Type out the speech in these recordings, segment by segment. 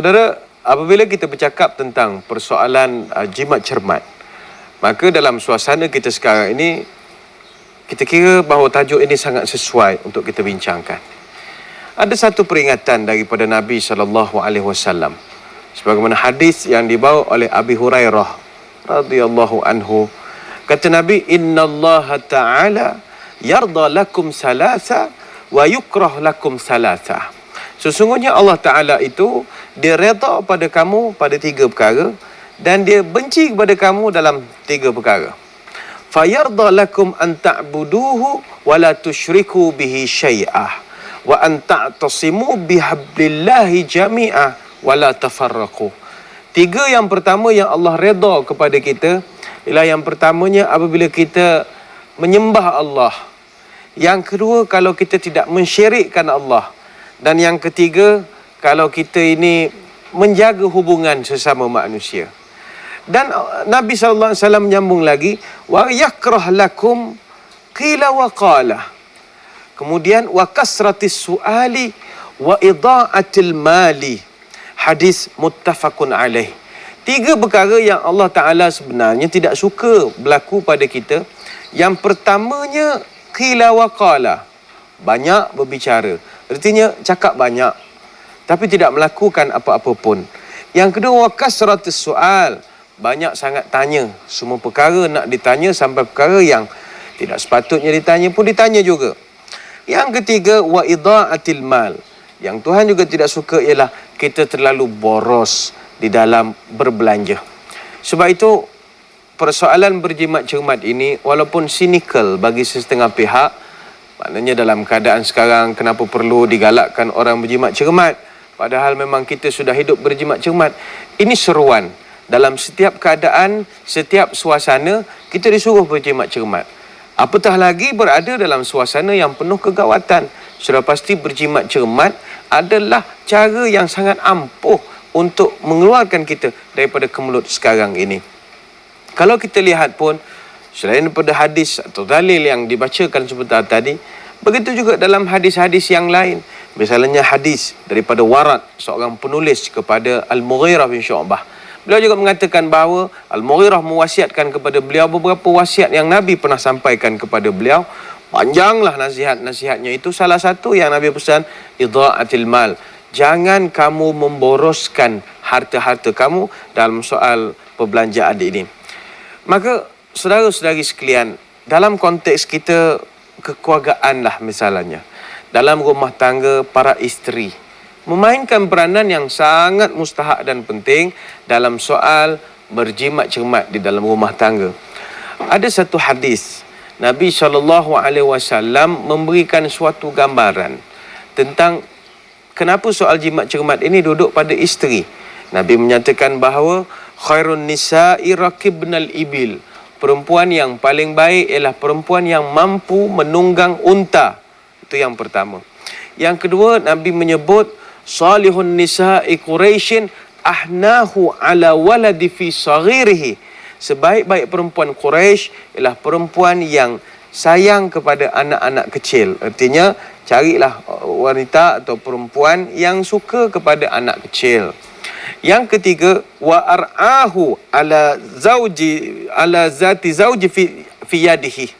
Saudara, apabila kita bercakap tentang persoalan jimat cermat, maka dalam suasana kita sekarang ini, kita kira bahawa tajuk ini sangat sesuai untuk kita bincangkan. Ada satu peringatan daripada Nabi SAW, sebagaimana hadis yang dibawa oleh Abi Hurairah radhiyallahu anhu. Kata Nabi, Inna Allah Ta'ala yarda lakum salasa wa yukrah lakum salasa. Sesungguhnya Allah Ta'ala itu, dia reda pada kamu pada 3 perkara dan dia benci kepada kamu dalam 3 perkara. Fayarda lakum an ta'buduhu wa la tusyriku bihi syai'ah wa an ta'tasimu bihablillahi jami'ah wa la tafarraqu. 3 yang pertama yang Allah reda kepada kita ialah yang pertamanya apabila kita menyembah Allah. Yang kedua, kalau kita tidak mensyirikkan Allah. Dan yang ketiga, kalau kita ini menjaga hubungan sesama manusia. Dan Nabi SAW menyambung lagi, wa yakrah lakum qila wa qala. Kemudian wa kasratis suali wa ida'atil mali. Hadis muttafaqun alaih. 3 perkara yang Allah Ta'ala sebenarnya tidak suka berlaku pada kita. Yang pertamanya qila wa qala. Banyak berbicara. Artinya cakap banyak tapi tidak melakukan apa-apa pun. Yang kedua, wa kasratis soal. Banyak sangat tanya. Semua perkara nak ditanya, sampai perkara yang tidak sepatutnya ditanya pun ditanya juga. Yang ketiga, wa ida'atil mal. Yang Tuhan juga tidak suka ialah kita terlalu boros di dalam berbelanja. Sebab itu, persoalan berjimat cermat ini walaupun cynical bagi setengah pihak, maknanya dalam keadaan sekarang kenapa perlu digalakkan orang berjimat cermat, padahal memang kita sudah hidup berjimat cermat. Ini seruan. Dalam setiap keadaan, setiap suasana, kita disuruh berjimat cermat. Apatah lagi berada dalam suasana yang penuh kegawatan. Sudah pasti berjimat cermat adalah cara yang sangat ampuh untuk mengeluarkan kita daripada kemelut sekarang ini. Kalau kita lihat pun, selain daripada hadis atau dalil yang dibacakan sebentar tadi, begitu juga dalam hadis-hadis yang lain. Misalnya hadis daripada Warat, seorang penulis kepada Al-Mughirah bin Syu'bah. Beliau juga mengatakan bahawa Al-Mughirah mewasiatkan kepada beliau beberapa wasiat yang Nabi pernah sampaikan kepada beliau. Panjanglah nasihat-nasihatnya itu. Salah satu yang Nabi pesan, idha'atil mal. Jangan kamu memboroskan harta-harta kamu dalam soal perbelanjaan ini. Maka saudara-saudari sekalian, dalam konteks kita kekeluargaan lah misalnya, dalam rumah tangga, para isteri memainkan peranan yang sangat mustahak dan penting dalam soal berjimat cermat di dalam rumah tangga. Ada satu hadis, Nabi SAW memberikan suatu gambaran tentang kenapa soal jimat cermat ini duduk pada isteri. Nabi menyatakan bahawa khairun nisa'i rakibnal ibil. Perempuan yang paling baik ialah perempuan yang mampu menunggang unta. Itu yang pertama. Yang kedua, Nabi menyebut salihun nisa'i Quraisyin ahnahu ala waladi fi saghirihi. Sebaik-baik perempuan Quraisy ialah perempuan yang sayang kepada anak-anak kecil. Artinya, carilah wanita atau perempuan yang suka kepada anak kecil. Yang ketiga, wa ar'ahu ala zati zauji fi yadihi.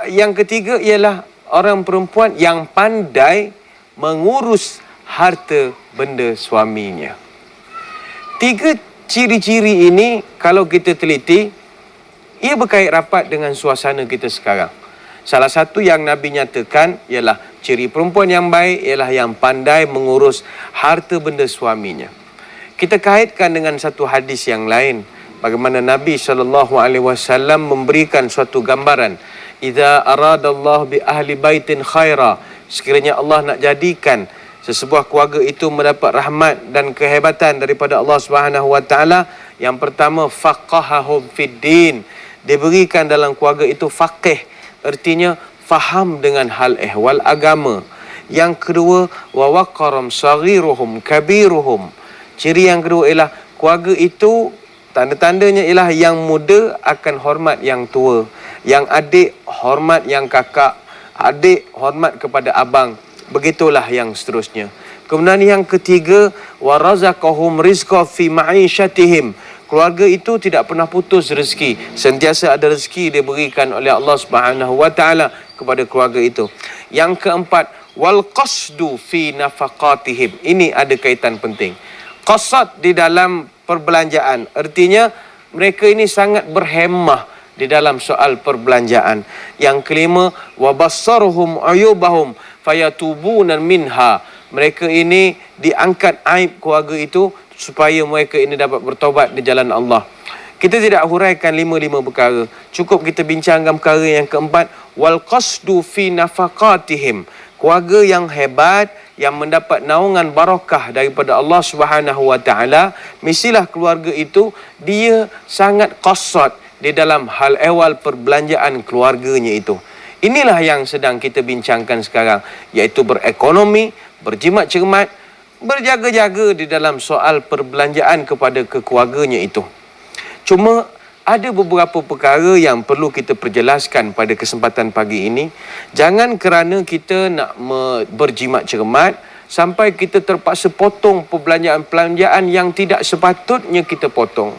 Yang ketiga ialah orang perempuan yang pandai mengurus harta benda suaminya. 3 ciri-ciri ini kalau kita teliti, ia berkait rapat dengan suasana kita sekarang. Salah satu yang Nabi nyatakan ialah ciri perempuan yang baik ialah yang pandai mengurus harta benda suaminya. Kita kaitkan dengan satu hadis yang lain, bagaimana Nabi SAW memberikan suatu gambaran. Idza aradallahu bi ahli baitin khaira, sekiranya Allah nak jadikan sesebuah keluarga itu mendapat rahmat dan kehebatan daripada Allah Subhanahu wa taala, yang pertama faqahahum fid din, diberikan dalam keluarga itu faqih, artinya faham dengan hal ehwal agama. Yang kedua, wa waqaram saghiruhum kabiruhum. Ciri yang kedua ialah keluarga itu tanda-tandanya ialah yang muda akan hormat yang tua, yang adik hormat yang kakak, adik hormat kepada abang, begitulah yang seterusnya. Kemudian yang ketiga, wa razaqahum rizqa fi ma'isyatihim. Keluarga itu tidak pernah putus rezeki. Sentiasa ada rezeki diberikan oleh Allah Subhanahu wa taala kepada keluarga itu. Yang keempat, wal qasdu fi nafaqatihim. Ini ada kaitan penting. Qasad di dalam perbelanjaan. Artinya mereka ini sangat berhemah di dalam soal perbelanjaan. Yang kelima, wa bassaruhum ayubahum fayatubuna minha. Mereka ini diangkat aib keluarga itu supaya mereka ini dapat bertaubat di jalan Allah. Kita tidak huraikan lima perkara. Cukup kita bincangkan perkara yang keempat. Wal qasdu fi nafaqatihim. Keluarga yang hebat, yang mendapat naungan barakah daripada Allah Subhanahu wa taala, mestilah keluarga itu dia sangat qasad di dalam hal ehwal perbelanjaan keluarganya itu. Inilah yang sedang kita bincangkan sekarang, iaitu berekonomi, berjimat cermat, berjaga-jaga di dalam soal perbelanjaan kepada keluarganya itu. Cuma ada beberapa perkara yang perlu kita perjelaskan pada kesempatan pagi ini. Jangan kerana kita nak berjimat cermat sampai kita terpaksa potong perbelanjaan-perbelanjaan yang tidak sepatutnya kita potong.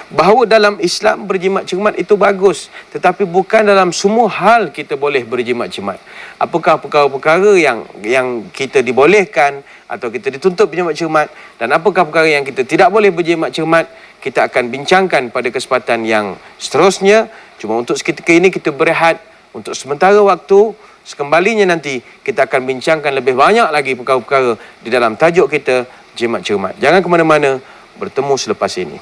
Bahawa dalam Islam berjimat cermat itu bagus, tetapi bukan dalam semua hal kita boleh berjimat cermat. Apakah perkara-perkara yang kita dibolehkan atau kita dituntut berjimat cermat, dan apakah perkara yang kita tidak boleh berjimat cermat, kita akan bincangkan pada kesempatan yang seterusnya. Cuma untuk seketika ini kita berehat untuk sementara waktu. Sekembalinya nanti kita akan bincangkan lebih banyak lagi perkara-perkara di dalam tajuk kita jimat cermat. Jangan ke mana-mana, bertemu selepas ini.